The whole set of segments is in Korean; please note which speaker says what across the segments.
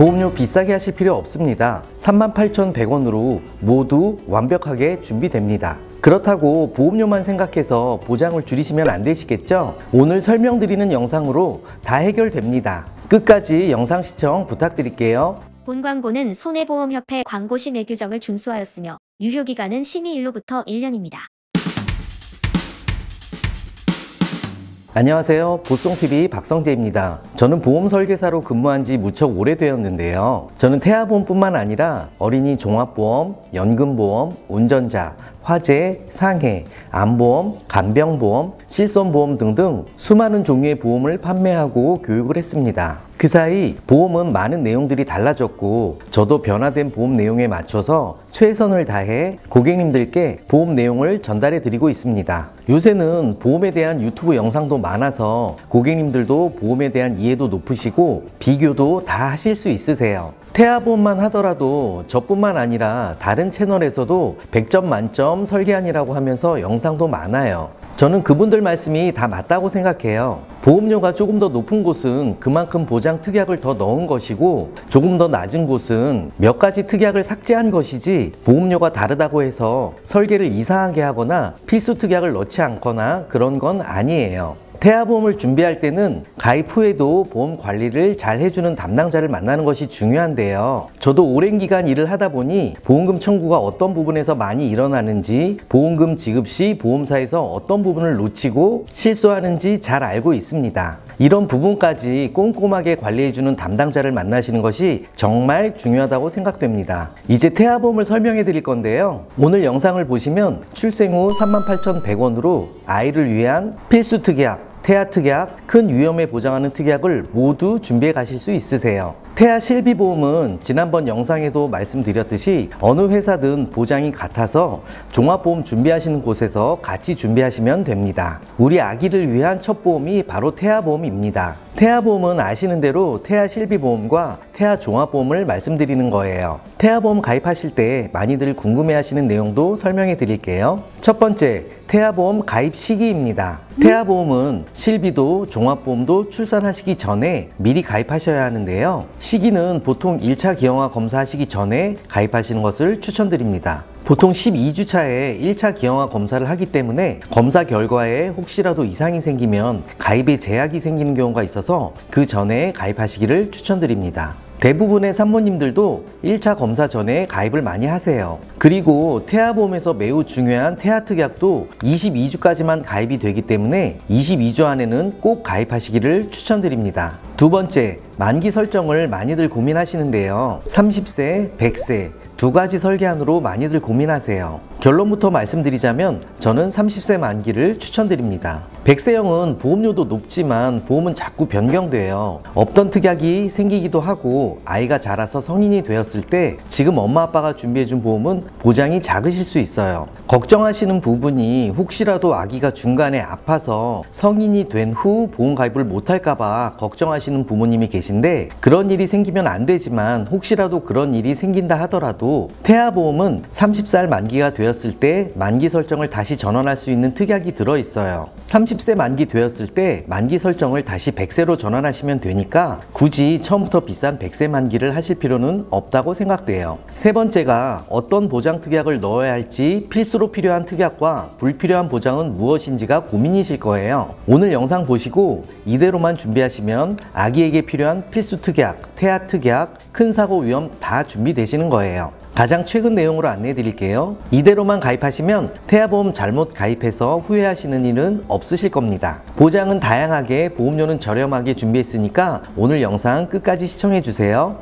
Speaker 1: 보험료 비싸게 하실 필요 없습니다. 38,100원으로 모두 완벽하게 준비됩니다. 그렇다고 보험료만 생각해서 보장을 줄이시면 안 되시겠죠? 오늘 설명드리는 영상으로 다 해결됩니다. 끝까지 영상 시청 부탁드릴게요.
Speaker 2: 본 광고는 손해보험협회 광고심의 규정을 준수하였으며 유효기간은 심의일로부터 1년입니다.
Speaker 1: 안녕하세요. 보송TV 박성재입니다. 저는 보험 설계사로 근무한 지 무척 오래되었는데요. 저는 태아보험뿐만 아니라 어린이 종합보험, 연금보험, 운전자, 화재, 상해, 암보험, 간병보험, 실손보험 등등 수많은 종류의 보험을 판매하고 교육을 했습니다. 그 사이 보험은 많은 내용들이 달라졌고 저도 변화된 보험 내용에 맞춰서 최선을 다해 고객님들께 보험 내용을 전달해 드리고 있습니다. 요새는 보험에 대한 유튜브 영상도 많아서 고객님들도 보험에 대한 이해도 높으시고 비교도 다 하실 수 있으세요. 태아보험만 하더라도 저뿐만 아니라 다른 채널에서도 100점 만점 설계안이라고 하면서 영상도 많아요. 저는 그분들 말씀이 다 맞다고 생각해요. 보험료가 조금 더 높은 곳은 그만큼 보장 특약을 더 넣은 것이고 조금 더 낮은 곳은 몇 가지 특약을 삭제한 것이지 보험료가 다르다고 해서 설계를 이상하게 하거나 필수 특약을 넣지 않거나 그런 건 아니에요. 태아보험을 준비할 때는 가입 후에도 보험 관리를 잘 해주는 담당자를 만나는 것이 중요한데요. 저도 오랜 기간 일을 하다 보니 보험금 청구가 어떤 부분에서 많이 일어나는지, 보험금 지급 시 보험사에서 어떤 부분을 놓치고 실수하는지 잘 알고 있습니다. 이런 부분까지 꼼꼼하게 관리해주는 담당자를 만나시는 것이 정말 중요하다고 생각됩니다. 이제 태아보험을 설명해 드릴 건데요. 오늘 영상을 보시면 출생 후 38,100원으로 아이를 위한 필수 특약, 태아 특약, 큰 위험에 보장하는 특약을 모두 준비해 가실 수 있으세요. 태아 실비보험은 지난번 영상에도 말씀드렸듯이 어느 회사든 보장이 같아서 종합보험 준비하시는 곳에서 같이 준비하시면 됩니다. 우리 아기를 위한 첫 보험이 바로 태아보험입니다. 태아보험은 아시는 대로 태아 실비보험과 태아 종합보험을 말씀드리는 거예요. 태아보험 가입하실 때 많이들 궁금해하시는 내용도 설명해 드릴게요. 첫 번째, 태아보험 가입 시기입니다. 태아보험은 실비도 종합보험도 출산하시기 전에 미리 가입하셔야 하는데요. 시기는 보통 1차 기형아 검사하시기 전에 가입하시는 것을 추천드립니다. 보통 12주 차에 1차 기형아 검사를 하기 때문에 검사 결과에 혹시라도 이상이 생기면 가입에 제약이 생기는 경우가 있어서 그 전에 가입하시기를 추천드립니다. 대부분의 산모님들도 1차 검사 전에 가입을 많이 하세요. 그리고 태아보험에서 매우 중요한 태아 특약도 22주까지만 가입이 되기 때문에 22주 안에는 꼭 가입하시기를 추천드립니다. 두 번째, 만기 설정을 많이들 고민하시는데요. 30세, 100세 두 가지 설계안으로 많이들 고민하세요. 결론부터 말씀드리자면 저는 30세 만기를 추천드립니다. 100세형은 보험료도 높지만 보험은 자꾸 변경돼요. 없던 특약이 생기기도 하고 아이가 자라서 성인이 되었을 때 지금 엄마 아빠가 준비해준 보험은 보장이 작으실 수 있어요. 걱정하시는 부분이 혹시라도 아기가 중간에 아파서 성인이 된 후 보험 가입을 못할까봐 걱정하시는 부모님이 계신데 그런 일이 생기면 안 되지만 혹시라도 그런 일이 생긴다 하더라도 태아보험은 30살 만기가 되었을 때 만기 설정을 다시 전환할 수 있는 특약이 들어있어요. 30세 만기 되었을 때 만기 설정을 다시 100세로 전환하시면 되니까 굳이 처음부터 비싼 100세 만기를 하실 필요는 없다고 생각돼요. 세 번째가 어떤 보장 특약을 넣어야 할지 필수로 필요한 특약과 불필요한 보장은 무엇인지가 고민이실 거예요. 오늘 영상 보시고 이대로만 준비하시면 아기에게 필요한 필수 특약, 태아 특약, 큰 사고 위험 다 준비되시는 거예요. 가장 최근 내용으로 안내해 드릴게요. 이대로만 가입하시면 태아보험 잘못 가입해서 후회하시는 일은 없으실 겁니다. 보장은 다양하게, 보험료는 저렴하게 준비했으니까 오늘 영상 끝까지 시청해 주세요.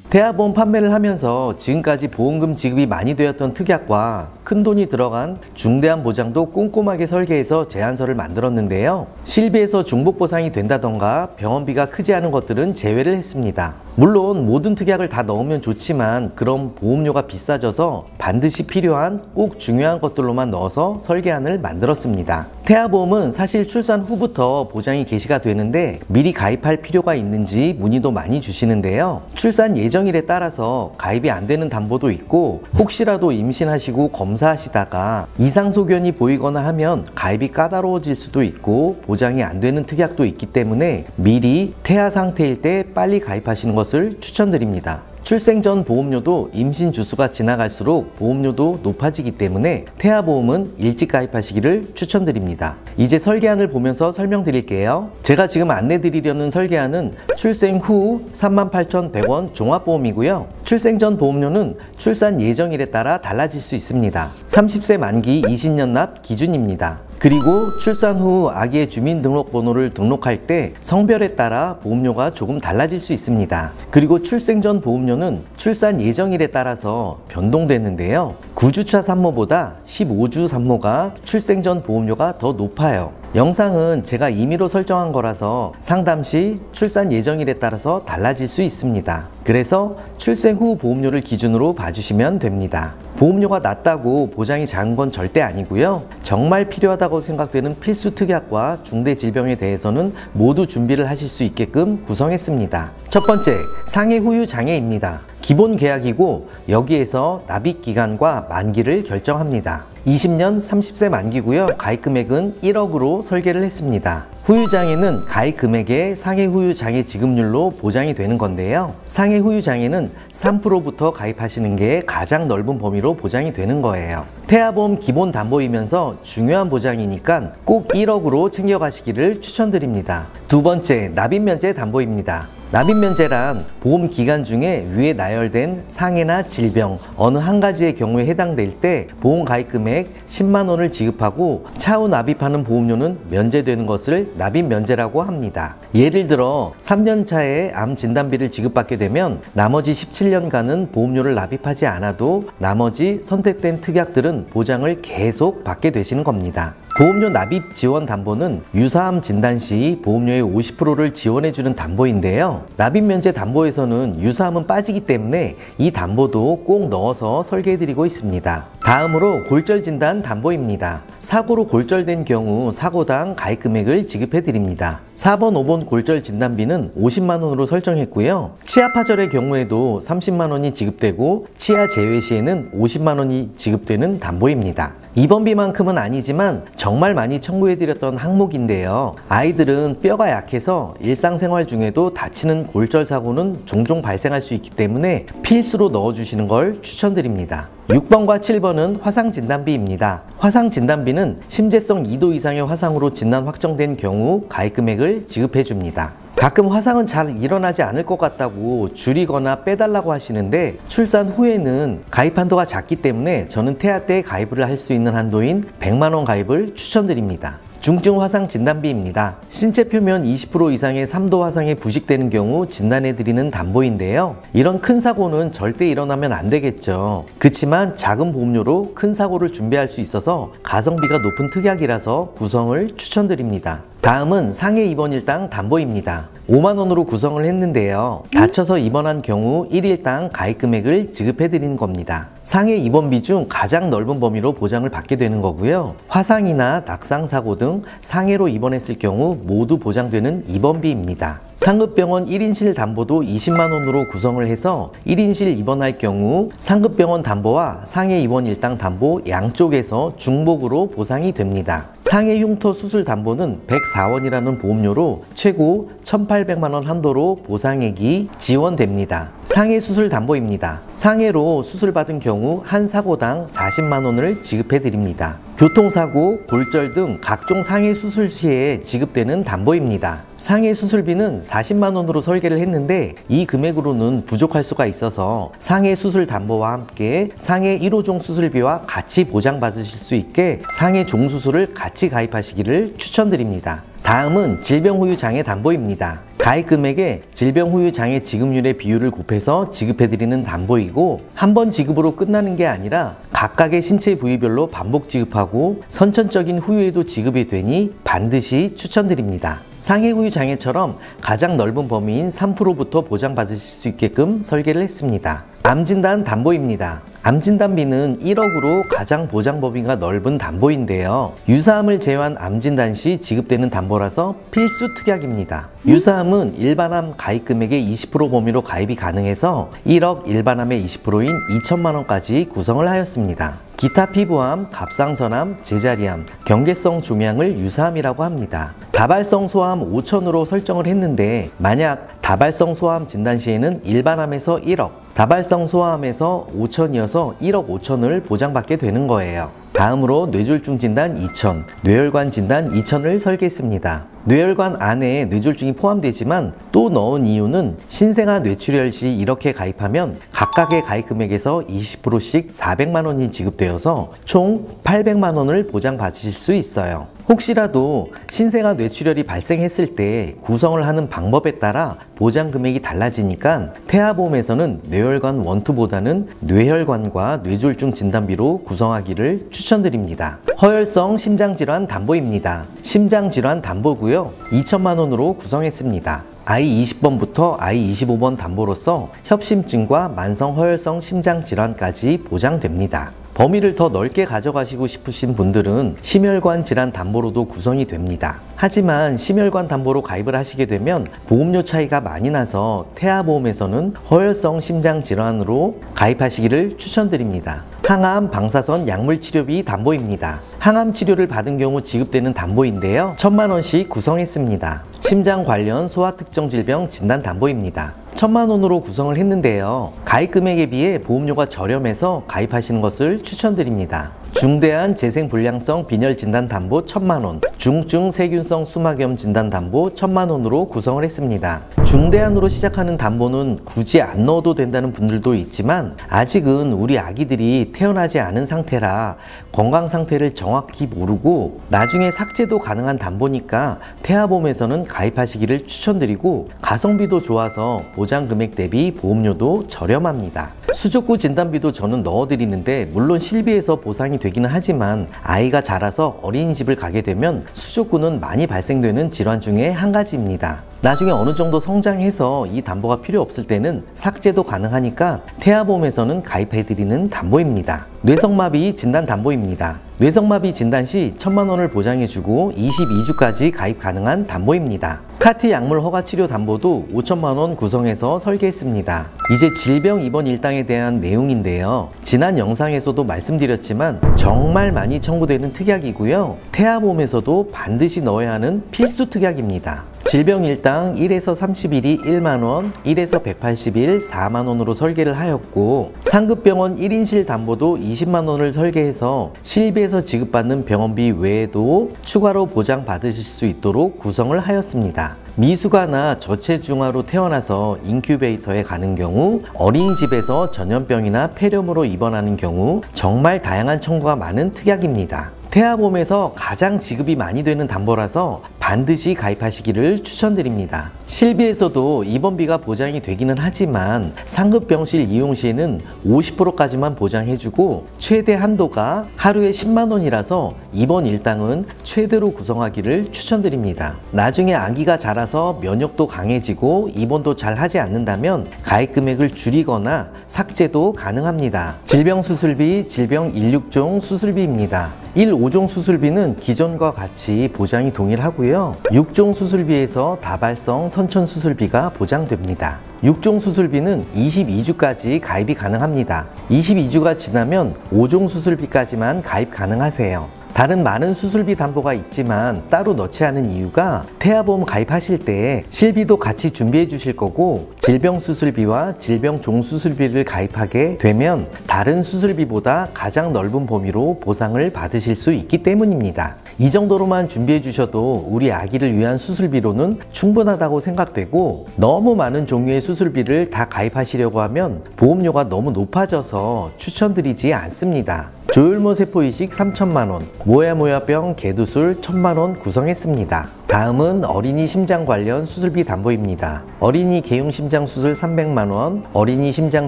Speaker 1: 태아보험 판매를 하면서 지금까지 보험금 지급이 많이 되었던 특약과 큰돈이 들어간 중대한 보장도 꼼꼼하게 설계해서 제안서를 만들었는데요. 실비에서 중복 보상이 된다던가 병원비가 크지 않은 것들은 제외를 했습니다. 물론 모든 특약을 다 넣으면 좋지만 그럼 보험료가 비싸져서 반드시 필요한 꼭 중요한 것들로만 넣어서 설계안을 만들었습니다. 태아보험은 사실 출산 후부터 보장이 개시가 되는데 미리 가입할 필요가 있는지 문의도 많이 주시는데요. 출산 예전 예정일에 따라서 가입이 안 되는 담보도 있고, 혹시라도 임신하시고 검사하시다가 이상 소견이 보이거나 하면 가입이 까다로워질 수도 있고 보장이 안 되는 특약도 있기 때문에 미리 태아 상태일 때 빨리 가입하시는 것을 추천드립니다. 출생 전 보험료도 임신 주수가 지나갈수록 보험료도 높아지기 때문에 태아보험은 일찍 가입하시기를 추천드립니다. 이제 설계안을 보면서 설명드릴게요. 제가 지금 안내드리려는 설계안은 출생 후 38,100원 종합보험이고요. 출생 전 보험료는 출산 예정일에 따라 달라질 수 있습니다. 30세 만기 20년 납 기준입니다. 그리고 출산 후 아기의 주민등록번호를 등록할 때 성별에 따라 보험료가 조금 달라질 수 있습니다. 그리고 출생 전 보험료는 출산 예정일에 따라서 변동되는데요. 9주차 산모보다 15주 산모가 출생 전 보험료가 더 높아요. 영상은 제가 임의로 설정한 거라서 상담 시 출산 예정일에 따라서 달라질 수 있습니다. 그래서 출생 후 보험료를 기준으로 봐주시면 됩니다. 보험료가 낮다고 보장이 작은 건 절대 아니고요. 정말 필요하다고 생각되는 필수 특약과 중대 질병에 대해서는 모두 준비를 하실 수 있게끔 구성했습니다. 첫 번째, 상해 후유 장애입니다. 기본 계약이고 여기에서 납입 기간과 만기를 결정합니다. 20년 30세 만기고요. 가입 금액은 1억으로 설계를 했습니다. 후유장애는 가입 금액의 상해 후유장애 지급률로 보장이 되는 건데요. 상해 후유장애는 3%부터 가입하시는 게 가장 넓은 범위로 보장이 되는 거예요. 태아보험 기본 담보이면서 중요한 보장이니까 꼭 1억으로 챙겨가시기를 추천드립니다. 두 번째, 납입면제 담보입니다. 납입면제란 보험 기간 중에 위에 나열된 상해나 질병 어느 한 가지의 경우에 해당될 때 보험 가입 금액 10만 원을 지급하고 차후 납입하는 보험료는 면제되는 것을 납입면제라고 합니다. 예를 들어 3년 차에 암 진단비를 지급받게 되면 나머지 17년간은 보험료를 납입하지 않아도 나머지 선택된 특약들은 보장을 계속 받게 되시는 겁니다. 보험료 납입 지원 담보는 유사암 진단 시 보험료의 50%를 지원해주는 담보인데요. 납입면제 담보에서는 유사암은 빠지기 때문에 이 담보도 꼭 넣어서 설계해드리고 있습니다. 다음으로 골절진단 담보입니다. 사고로 골절된 경우 사고당 가입 금액을 지급해드립니다. 4번, 5번 골절 진단비는 50만 원으로 설정했고요. 치아 파절의 경우에도 30만 원이 지급되고 치아 제외 시에는 50만 원이 지급되는 담보입니다. 입원비만큼은 아니지만 정말 많이 청구해드렸던 항목인데요. 아이들은 뼈가 약해서 일상생활 중에도 다치는 골절 사고는 종종 발생할 수 있기 때문에 필수로 넣어주시는 걸 추천드립니다. 6번과 7번은 화상진단비입니다. 화상진단비는 심재성 2도 이상의 화상으로 진단 확정된 경우 가입 금액을 지급해줍니다. 가끔 화상은 잘 일어나지 않을 것 같다고 줄이거나 빼달라고 하시는데 출산 후에는 가입 한도가 작기 때문에 저는 태아 때 가입을 할 수 있는 한도인 100만 원 가입을 추천드립니다. 중증 화상 진단비입니다. 신체 표면 20% 이상의 3도 화상에 부식되는 경우 진단해드리는 담보인데요. 이런 큰 사고는 절대 일어나면 안 되겠죠. 그치만 작은 보험료로 큰 사고를 준비할 수 있어서 가성비가 높은 특약이라서 구성을 추천드립니다. 다음은 상해 입원 일당 담보입니다. 5만 원으로 구성을 했는데요. 다쳐서 입원한 경우 1일당 가입 금액을 지급해드리는 겁니다. 상해 입원비 중 가장 넓은 범위로 보장을 받게 되는 거고요. 화상이나 낙상 사고 등 상해로 입원했을 경우 모두 보장되는 입원비입니다. 상급병원 1인실 담보도 20만 원으로 구성을 해서 1인실 입원할 경우 상급병원 담보와 상해 입원 일당 담보 양쪽에서 중복으로 보상이 됩니다. 상해 흉터 수술 담보는 104원이라는 보험료로 최고 1,800만 원 한도로 보상액이 지원됩니다. 상해 수술 담보입니다. 상해로 수술받은 경우 한 사고당 40만 원을 지급해드립니다. 교통사고, 골절 등 각종 상해 수술 시에 지급되는 담보입니다. 상해 수술비는 40만 원으로 설계를 했는데 이 금액으로는 부족할 수가 있어서 상해 수술 담보와 함께 상해 1호종 수술비와 같이 보장받으실 수 있게 상해 종수술을 같이 가입하시기를 추천드립니다. 다음은 질병후유장애 담보입니다. 가입 금액에 질병후유장애 지급률의 비율을 곱해서 지급해드리는 담보이고 한 번 지급으로 끝나는 게 아니라 각각의 신체 부위별로 반복 지급하고 선천적인 후유에도 지급이 되니 반드시 추천드립니다. 상해 후유 장애처럼 가장 넓은 범위인 3%부터 보장받으실 수 있게끔 설계를 했습니다. 암진단 담보입니다. 암진단비는 1억으로 가장 보장 범위가 넓은 담보인데요. 유사암을 제외한 암진단 시 지급되는 담보라서 필수 특약입니다. 유사암은 일반암 가입 금액의 20% 범위로 가입이 가능해서 1억 일반암의 20%인 2천만 원까지 구성을 하였습니다. 기타 피부암, 갑상선암, 제자리암, 경계성 종양을 유사암이라고 합니다. 다발성 소암 5천으로 설정을 했는데 만약 다발성 소암 진단 시에는 일반암에서 1억, 다발성 소암에서 5천이어서 1억 5천을 보장받게 되는 거예요. 다음으로 뇌졸중 진단 2천, 뇌혈관 진단 2천을 설계했습니다. 뇌혈관 안에 뇌졸중이 포함되지만 또 넣은 이유는 신생아 뇌출혈 시 이렇게 가입하면 각각의 가입 금액에서 20%씩 400만 원이 지급되어서 총 800만 원을 보장받으실 수 있어요. 혹시라도 신생아 뇌출혈이 발생했을 때 구성을 하는 방법에 따라 보장 금액이 달라지니까 태아보험에서는 뇌혈관 원투보다는 뇌혈관과 뇌졸중 진단비로 구성하기를 추천드립니다. 허혈성 심장질환 담보입니다. 심장질환 담보고요. 2천만 원으로 구성했습니다. I20번부터 I25번 담보로서 협심증과 만성허혈성 심장질환까지 보장됩니다. 범위를 더 넓게 가져가시고 싶으신 분들은 심혈관 질환 담보로도 구성이 됩니다. 하지만 심혈관 담보로 가입을 하시게 되면 보험료 차이가 많이 나서 태아보험에서는 허혈성 심장질환으로 가입하시기를 추천드립니다. 항암 방사선 약물치료비 담보입니다. 항암 치료를 받은 경우 지급되는 담보인데요. 1천만 원씩 구성했습니다. 심장 관련 소아특정 질병 진단 담보입니다. 1천만 원으로 구성을 했는데요. 가입 금액에 비해 보험료가 저렴해서 가입하시는 것을 추천드립니다. 중대한 재생불량성 빈혈 진단 담보 1천만 원, 중증 세균성 수막염 진단 담보 1천만 원으로 구성을 했습니다. 중대한으로 시작하는 담보는 굳이 안 넣어도 된다는 분들도 있지만 아직은 우리 아기들이 태어나지 않은 상태라 건강 상태를 정확히 모르고 나중에 삭제도 가능한 담보니까 태아보험에서는 가입하시기를 추천드리고 가성비도 좋아서 보장 금액 대비 보험료도 저렴합니다. 수족구 진단비도 저는 넣어드리는데 물론 실비에서 보상이 되기는 하지만 아이가 자라서 어린이집을 가게 되면 수족구는 많이 발생되는 질환 중에 한 가지입니다. 나중에 어느 정도 성장해서 이 담보가 필요 없을 때는 삭제도 가능하니까 태아보험에서는 가입해드리는 담보입니다. 뇌성마비 진단 담보입니다. 뇌성마비 진단 시 1천만 원을 보장해주고 22주까지 가입 가능한 담보입니다. 카티 약물 허가 치료 담보도 5천만 원 구성해서 설계했습니다. 이제 질병 입원 일당에 대한 내용인데요. 지난 영상에서도 말씀드렸지만 정말 많이 청구되는 특약이고요. 태아보험에서도 반드시 넣어야 하는 필수 특약입니다. 질병 일당 1에서 30일이 1만원, 1에서 180일 4만원으로 설계를 하였고 상급병원 1인실 담보도 20만원을 설계해서 실비에서 지급받는 병원비 외에도 추가로 보장받으실 수 있도록 구성을 하였습니다. 미숙아나 저체중아로 태어나서 인큐베이터에 가는 경우, 어린이집에서 전염병이나 폐렴으로 입원하는 경우 정말 다양한 청구가 많은 특약입니다. 태아보험에서 가장 지급이 많이 되는 담보라서 반드시 가입하시기를 추천드립니다. 실비에서도 입원비가 보장이 되기는 하지만 상급병실 이용 시에는 50%까지만 보장해주고 최대 한도가 하루에 10만 원이라서 입원 일당은 최대로 구성하기를 추천드립니다. 나중에 아기가 자라서 면역도 강해지고 입원도 잘 하지 않는다면 가입 금액을 줄이거나 삭제도 가능합니다. 질병수술비, 질병 1,6종 수술비입니다. 1, 5종 수술비는 기존과 같이 보장이 동일하고요. 6종 수술비에서 다발성 선천 수술비가 보장됩니다. 6종 수술비는 22주까지 가입이 가능합니다. 22주가 지나면 5종 수술비까지만 가입 가능하세요. 다른 많은 수술비 담보가 있지만 따로 넣지 않은 이유가 태아보험 가입하실 때 실비도 같이 준비해 주실 거고 질병 수술비와 질병 종 수술비를 가입하게 되면 다른 수술비보다 가장 넓은 범위로 보상을 받으실 수 있기 때문입니다. 이 정도로만 준비해 주셔도 우리 아기를 위한 수술비로는 충분하다고 생각되고 너무 많은 종류의 수술비를 다 가입하시려고 하면 보험료가 너무 높아져서 추천드리지 않습니다. 조혈모 세포 이식 3천만 원, 모야모야병 개두술 1,000만 원 구성했습니다. 다음은 어린이 심장 관련 수술비 담보입니다. 어린이 개용심장 수술 300만 원, 어린이 심장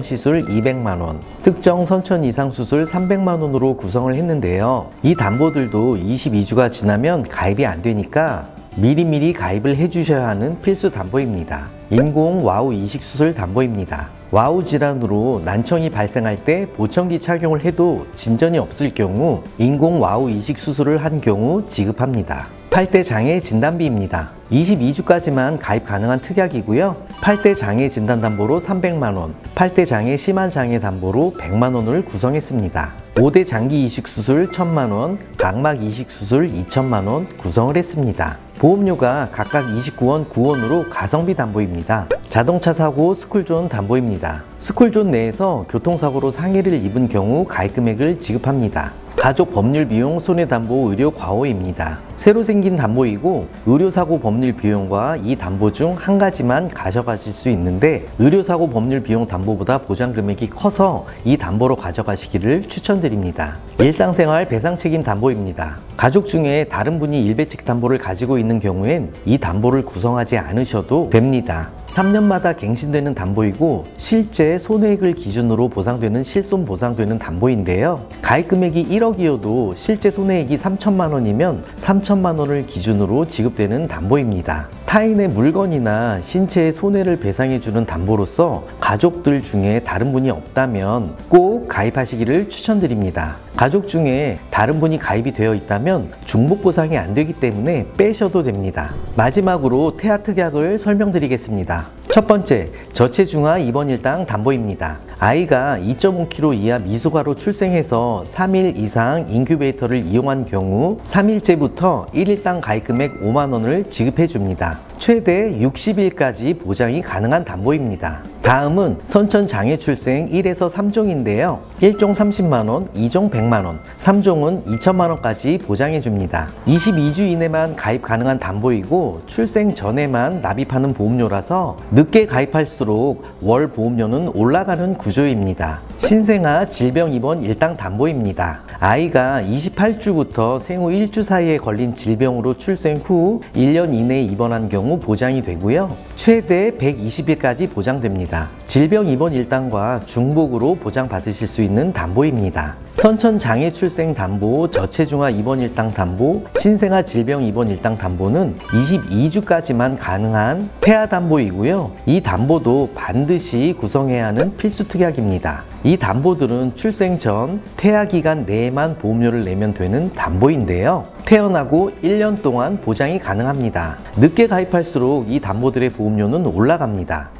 Speaker 1: 시술 200만 원, 특정 선천 이상 수술 300만 원으로 구성을 했는데요. 이 담보들도 22주가 지나면 가입이 안 되니까 미리미리 가입을 해주셔야 하는 필수 담보입니다. 인공 와우 이식수술 담보입니다. 와우 질환으로 난청이 발생할 때 보청기 착용을 해도 진전이 없을 경우 인공 와우 이식수술을 한 경우 지급합니다. 팔대 장애 진단비입니다. 22주까지만 가입 가능한 특약이고요. 팔대 장애 진단 담보로 300만원, 팔대 장애 심한 장애 담보로 100만원을 구성했습니다. 5대 장기 이식 수술 1000만원, 각막 이식 수술 2000만원 구성을 했습니다. 보험료가 각각 29원, 9원으로 가성비 담보입니다. 자동차 사고 스쿨존 담보입니다. 스쿨존 내에서 교통사고로 상해를 입은 경우 가입 금액을 지급합니다. 가족 법률 비용 손해담보 의료 과호입니다. 새로 생긴 담보이고 의료사고 법률 비용과 이 담보 중 한 가지만 가져가실 수 있는데 의료사고 법률 비용 담보보다 보장 금액이 커서 이 담보로 가져가시기를 추천드립니다. 일상생활 배상책임 담보입니다. 가족 중에 다른 분이 일배책 담보를 가지고 있는 경우엔 이 담보를 구성하지 않으셔도 됩니다. 3년마다 갱신되는 담보이고 실제 손해액을 기준으로 보상되는 실손 보상되는 담보인데요. 가입 금액이 1억이어도 실제 손해액이 3천만 원이면 3천만 원을 기준으로 지급되는 담보입니다. 타인의 물건이나 신체의 손해를 배상해주는 담보로서 가족들 중에 다른 분이 없다면 꼭 가입하시기를 추천드립니다. 가족 중에 다른 분이 가입이 되어 있다면 중복 보상이 안 되기 때문에 빼셔도 됩니다. 마지막으로 태아 특약을 설명드리겠습니다. 첫 번째, 저체중아 입원 일당 담보입니다. 아이가 2.5kg 이하 미숙아로 출생해서 3일 이상 인큐베이터를 이용한 경우 3일째부터 1일당 가입 금액 5만 원을 지급해 줍니다. 최대 60일까지 보장이 가능한 담보입니다. 다음은 선천 장애 출생 1에서 3종인데요. 1종 30만원, 2종 100만원, 3종은 2천만원까지 보장해 줍니다. 22주 이내만 가입 가능한 담보이고 출생 전에만 납입하는 보험료라서 늦게 가입할수록 월 보험료는 올라가는 구조입니다. 신생아 질병 입원 일당 담보입니다. 아이가 28주부터 생후 1주 사이에 걸린 질병으로 출생 후 1년 이내에 입원한 경우 보장이 되고요. 최대 120일까지 보장됩니다. 질병 입원 일당과 중복으로 보장받으실 수 있는 담보입니다. 선천 장애 출생 담보, 저체중아 입원 일당 담보, 신생아 질병 입원 일당 담보는 22주까지만 가능한 태아 담보이고요. 이 담보도 반드시 구성해야 하는 필수 특약입니다. 이 담보들은 출생 전 태아 기간 내에만 보험료를 내면 되는 담보인데요. 태어나고 1년 동안 보장이 가능합니다. 늦게 가입할수록 이 담보들의 보험료는 올라갑니다.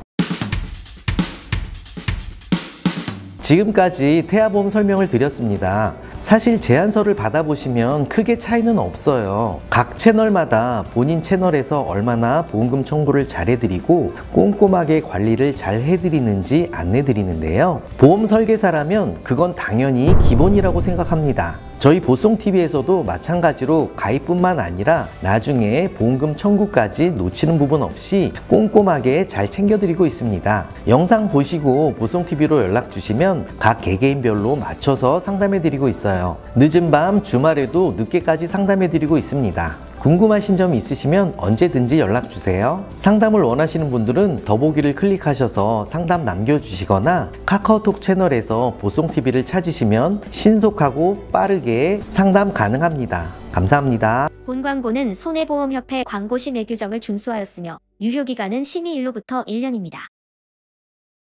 Speaker 1: 지금까지 태아보험 설명을 드렸습니다. 사실 제안서를 받아보시면 크게 차이는 없어요. 각 채널마다 본인 채널에서 얼마나 보험금 청구를 잘 해드리고 꼼꼼하게 관리를 잘 해드리는지 안내드리는데요. 보험 설계사라면 그건 당연히 기본이라고 생각합니다. 저희 보송TV에서도 마찬가지로 가입뿐만 아니라 나중에 보험금 청구까지 놓치는 부분 없이 꼼꼼하게 잘 챙겨드리고 있습니다. 영상 보시고 보송TV로 연락 주시면 각 개개인별로 맞춰서 상담해드리고 있어요. 늦은 밤 주말에도 늦게까지 상담해드리고 있습니다. 궁금하신 점 있으시면 언제든지 연락주세요. 상담을 원하시는 분들은 더보기를 클릭하셔서 상담 남겨주시거나 카카오톡 채널에서 보송TV를 찾으시면 신속하고 빠르게 상담 가능합니다. 감사합니다.
Speaker 2: 본 광고는 손해보험협회 광고 시 내 규정을 준수하였으며 유효기간은 심의 일로부터 1년입니다.